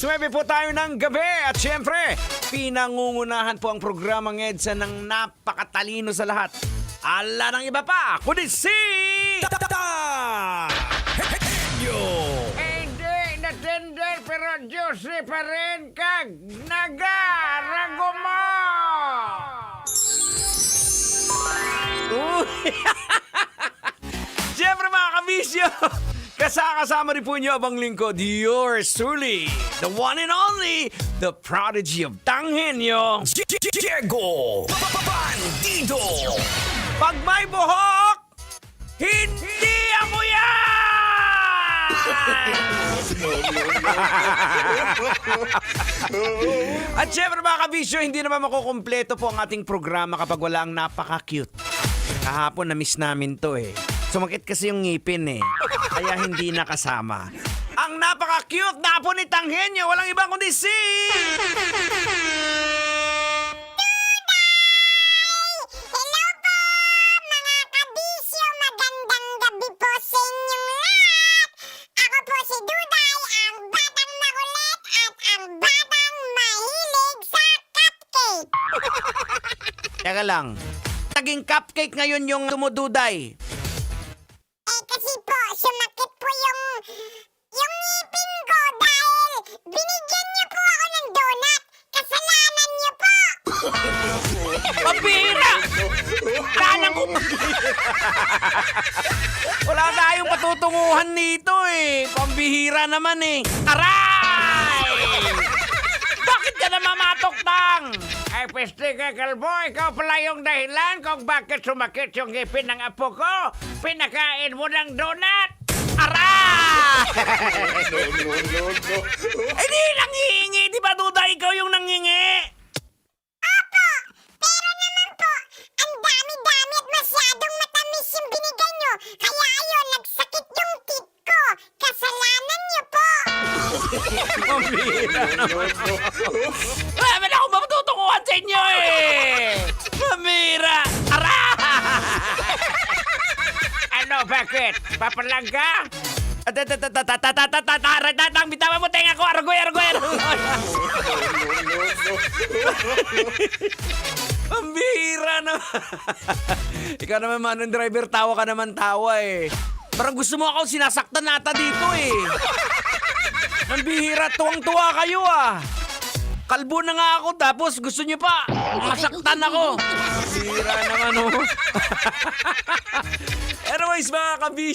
Suwebe po tayo ng gabi at syempre, pinangungunahan po ang programang EDSA ng napakatalino sa lahat. Ala ng iba pa, kundi si... Hindi, natender pero Diyosy pa rin kag nagarago mo! Siyempre mga kabisyo, kasama rin po niyo abang lingkod, yours truly, the one and only, the prodigy of Tanghenyo, Diego Bandido. Pag may buhok, hindi ako yan! At syempre mga kabisyo, hindi naman makukumpleto po ang ating programa kapag wala ang napaka-cute. Kahapon na-miss namin to eh. Sumakit kasi yung ngipin eh. Kaya hindi nakasama. Ang napaka-cute na apo ni Tanghenyo, walang ibang kundi si... Hello po, mga kabisyo. Magandang gabi po sa inyong lahat. Ako po si Duday, ang batang makulit at ang batang mahilig sa cupcake. Teka lang. Naging cupcake ngayon yung tumududay. Kasi po, sumakit po yung ngipin ko dahil binigyan niyo po ako ng donut. Kasalanan niyo po. Pambihira! Kanan ko wala tayong patutunguhan dito eh. Pambihira naman eh. Aray! Bakit ka naman matokdang? Ay, peste ka, kalbo. Ikaw pala yung dahilan kung bakit sumakit yung ngipin ng apo ko. Pinakain mo ng donut. Aray! Eh di nangihingi, di ba Duda? Ikaw yung nangingi. Opo, pero naman po, ang dami-dami at masyadong matamis yung binigay niyo. Kaya ayun, nagsakit yung teeth ko. Kasalanan niyo po. Pambihira naman. Wala man ako matutunguhan sa inyo eh. Pambihira. Aray! Ano, bakit? Papalag ka? Bitawan mo tenga ko. Argoy. Ang bihira naman. Ikaw naman, manong driver, tawa ka naman tawa eh. Parang gusto mo ako sinasaktan nata dito eh. Ang bihira, tuwang-tuwa kayo ah. Kalbo na nga ako tapos gusto niyo pa masaktan ako. Bihira naman oh. Anyways mga kabis.